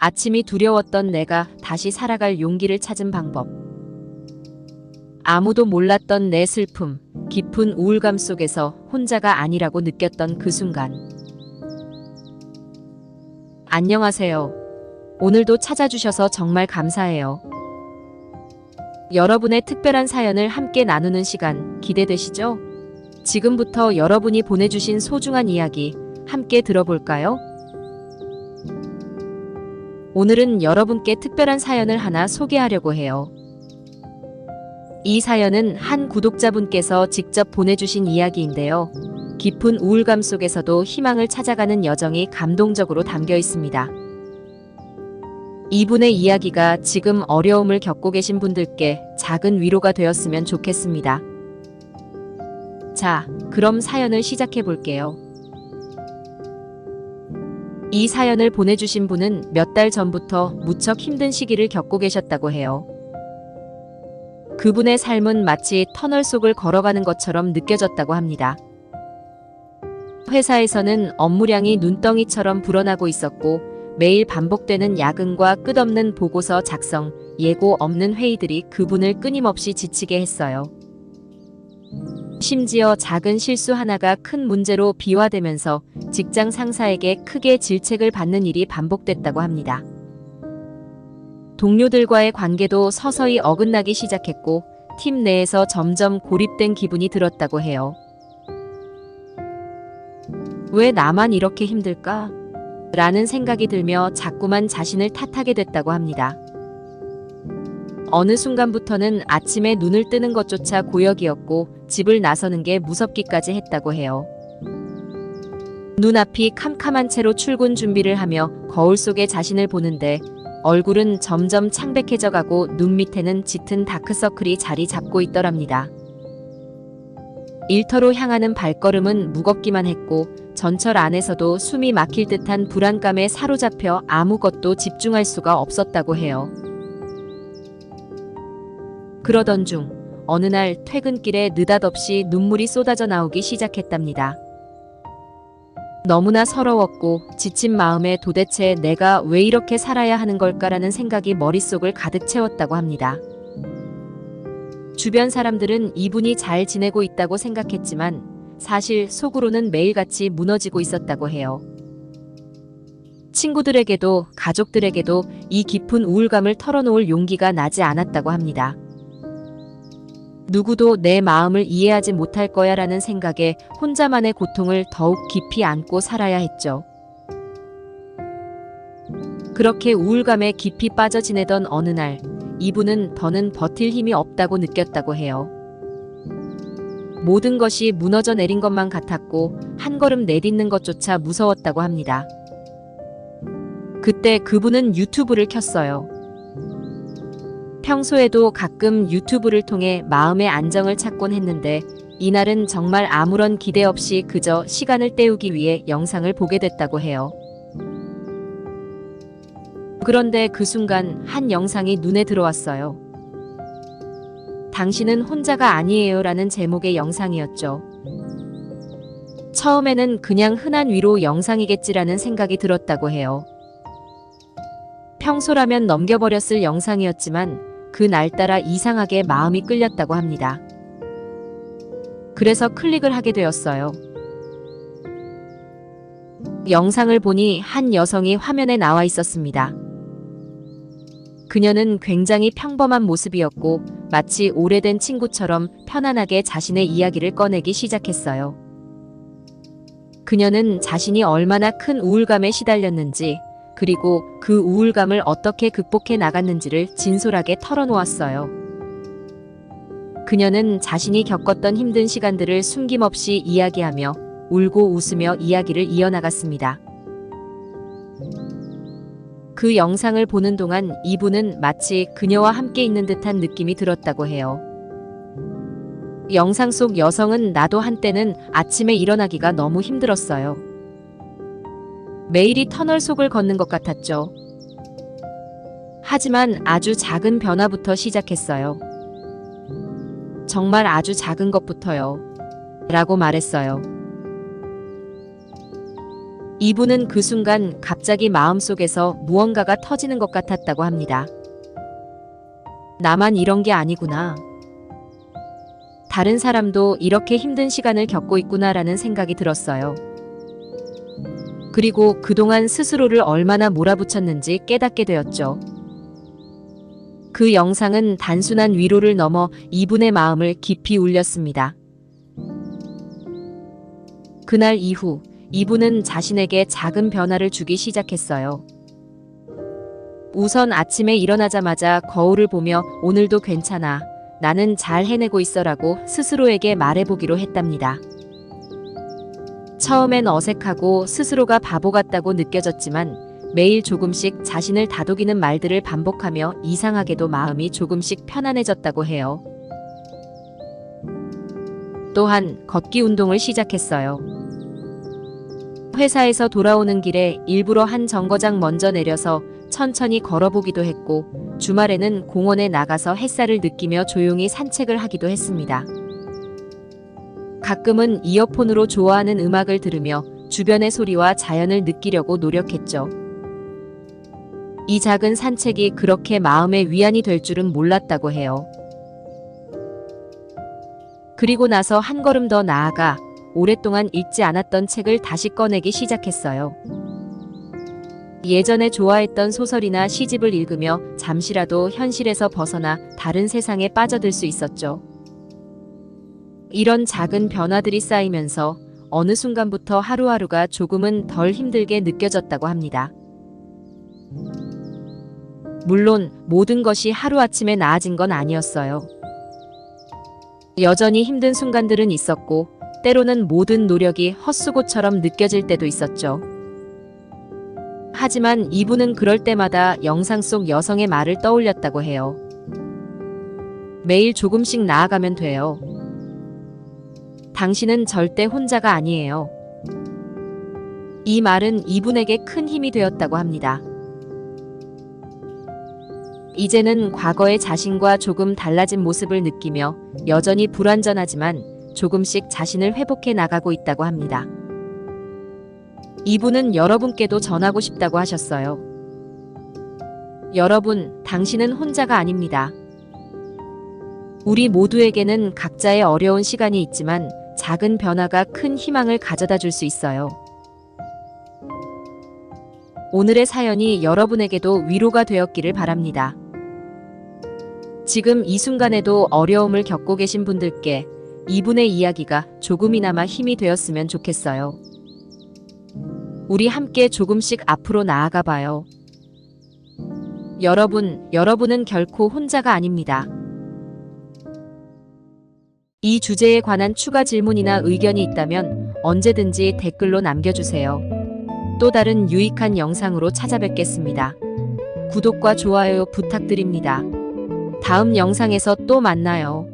아침이 두려웠던 내가 다시 살아갈 용기를 찾은 방법. 아무도 몰랐던 내 슬픔, 깊은 우울감 속에서 혼자가 아니라고 느꼈던 그 순간. 안녕하세요. 오늘도 찾아주셔서 정말 감사해요. 여러분의 특별한 사연을 함께 나누는 시간 기대되시죠? 지금부터 여러분이 보내주신 소중한 이야기 함께 들어볼까요? 오늘은 여러분께 특별한 사연을 하나 소개하려고 해요. 이 사연은 한 구독자분께서 직접 보내주신 이야기인데요. 깊은 우울감 속에서도 희망을 찾아가는 여정이 감동적으로 담겨 있습니다. 이분의 이야기가 지금 어려움을 겪고 계신 분들께 작은 위로가 되었으면 좋겠습니다. 자, 그럼 사연을 시작해 볼게요. 이 사연을 보내주신 분은 몇 달 전부터 무척 힘든 시기를 겪고 계셨다고 해요. 그분의 삶은 마치 터널 속을 걸어가는 것처럼 느껴졌다고 합니다. 회사에서는 업무량이 눈덩이처럼 불어나고 있었고 매일 반복되는 야근과 끝없는 보고서 작성, 예고 없는 회의들이 그분을 끊임없이 지치게 했어요. 심지어 작은 실수 하나가 큰 문제로 비화되면서 직장 상사에게 크게 질책을 받는 일이 반복됐다고 합니다. 동료들과의 관계도 서서히 어긋나기 시작했고 팀 내에서 점점 고립된 기분이 들었다고 해요. 왜 나만 이렇게 힘들까? 라는 생각이 들며 자꾸만 자신을 탓하게 됐다고 합니다. 어느 순간부터는 아침에 눈을 뜨는 것조차 고역이었고 집을 나서는 게 무섭기까지 했다고 해요. 눈앞이 캄캄한 채로 출근 준비를 하며 거울 속에 자신을 보는데 얼굴은 점점 창백해져 가고 눈 밑에는 짙은 다크서클이 자리 잡고 있더랍니다. 일터로 향하는 발걸음은 무겁기만 했고 전철 안에서도 숨이 막힐 듯한 불안감에 사로잡혀 아무것도 집중할 수가 없었다고 해요. 그러던 중 어느 날 퇴근길에 느닷없이 눈물이 쏟아져 나오기 시작했답니다. 너무나 서러웠고 지친 마음에 도대체 내가 왜 이렇게 살아야 하는 걸까라는 생각이 머릿속을 가득 채웠다고 합니다. 주변 사람들은 이분이 잘 지내고 있다고 생각했지만 사실 속으로는 매일같이 무너지고 있었다고 해요. 친구들에게도 가족들에게도 이 깊은 우울감을 털어놓을 용기가 나지 않았다고 합니다. 누구도 내 마음을 이해하지 못할 거야 라는 생각에 혼자만의 고통을 더욱 깊이 안고 살아야 했죠. 그렇게 우울감에 깊이 빠져 지내던 어느 날 이분은 더는 버틸 힘이 없다고 느꼈다고 해요. 모든 것이 무너져 내린 것만 같았고 한 걸음 내딛는 것조차 무서웠다고 합니다. 그때 그분은 유튜브를 켰어요. 평소에도 가끔 유튜브를 통해 마음의 안정을 찾곤 했는데 이날은 정말 아무런 기대 없이 그저 시간을 때우기 위해 영상을 보게 됐다고 해요. 그런데 그 순간 한 영상이 눈에 들어왔어요. 당신은 혼자가 아니에요 라는 제목의 영상이었죠. 처음에는 그냥 흔한 위로 영상이겠지라는 생각이 들었다고 해요. 평소라면 넘겨버렸을 영상이었지만 그날따라 이상하게 마음이 끌렸다고 합니다. 그래서 클릭을 하게 되었어요. 영상을 보니 한 여성이 화면에 나와 있었습니다. 그녀는 굉장히 평범한 모습이었고 마치 오래된 친구처럼 편안하게 자신의 이야기를 꺼내기 시작했어요. 그녀는 자신이 얼마나 큰 우울감에 시달렸는지 그리고 그 우울감을 어떻게 극복해 나갔는지를 진솔하게 털어놓았어요. 그녀는 자신이 겪었던 힘든 시간들을 숨김없이 이야기하며 울고 웃으며 이야기를 이어나갔습니다. 그 영상을 보는 동안 이분은 마치 그녀와 함께 있는 듯한 느낌이 들었다고 해요. 영상 속 여성은 나도 한때는 아침에 일어나기가 너무 힘들었어요. 매일이 터널 속을 걷는 것 같았죠. 하지만 아주 작은 변화부터 시작했어요. 정말 아주 작은 것부터요. 라고 말했어요. 이분은 그 순간 갑자기 마음속에서 무언가가 터지는 것 같았다고 합니다. 나만 이런 게 아니구나. 다른 사람도 이렇게 힘든 시간을 겪고 있구나라는 생각이 들었어요. 그리고 그동안 스스로를 얼마나 몰아붙였는지 깨닫게 되었죠. 그 영상은 단순한 위로를 넘어 이분의 마음을 깊이 울렸습니다. 그날 이후 이분은 자신에게 작은 변화를 주기 시작했어요. 우선 아침에 일어나자마자 거울을 보며 오늘도 괜찮아. 나는 잘 해내고 있어라고 스스로에게 말해보기로 했답니다. 처음엔 어색하고 스스로가 바보 같다고 느껴졌지만 매일 조금씩 자신을 다독이는 말들을 반복하며 이상하게도 마음이 조금씩 편안해졌다고 해요. 또한 걷기 운동을 시작했어요. 회사에서 돌아오는 길에 일부러 한 정거장 먼저 내려서 천천히 걸어보기도 했고 주말에는 공원에 나가서 햇살을 느끼며 조용히 산책을 하기도 했습니다. 가끔은 이어폰으로 좋아하는 음악을 들으며 주변의 소리와 자연을 느끼려고 노력했죠. 이 작은 산책이 그렇게 마음의 위안이 될 줄은 몰랐다고 해요. 그리고 나서 한 걸음 더 나아가 오랫동안 읽지 않았던 책을 다시 꺼내기 시작했어요. 예전에 좋아했던 소설이나 시집을 읽으며 잠시라도 현실에서 벗어나 다른 세상에 빠져들 수 있었죠. 이런 작은 변화들이 쌓이면서 어느 순간부터 하루하루가 조금은 덜 힘들게 느껴졌다고 합니다. 물론 모든 것이 하루아침에 나아진 건 아니었어요. 여전히 힘든 순간들은 있었고 때로는 모든 노력이 헛수고처럼 느껴질 때도 있었죠. 하지만 이분은 그럴 때마다 영상 속 여성의 말을 떠올렸다고 해요. 매일 조금씩 나아가면 돼요. 당신은 절대 혼자가 아니에요. 이 말은 이분에게 큰 힘이 되었다고 합니다. 이제는 과거의 자신과 조금 달라진 모습을 느끼며 여전히 불완전하지만 조금씩 자신을 회복해 나가고 있다고 합니다. 이분은 여러분께도 전하고 싶다고 하셨어요. 여러분, 당신은 혼자가 아닙니다. 우리 모두에게는 각자의 어려운 시간이 있지만 작은 변화가 큰 희망을 가져다 줄 수 있어요. 오늘의 사연이 여러분에게도 위로가 되었기를 바랍니다. 지금 이 순간에도 어려움을 겪고 계신 분들께 이분의 이야기가 조금이나마 힘이 되었으면 좋겠어요. 우리 함께 조금씩 앞으로 나아가 봐요. 여러분은 결코 혼자가 아닙니다. 이 주제에 관한 추가 질문이나 의견이 있다면 언제든지 댓글로 남겨주세요. 또 다른 유익한 영상으로 찾아뵙겠습니다. 구독과 좋아요 부탁드립니다. 다음 영상에서 또 만나요.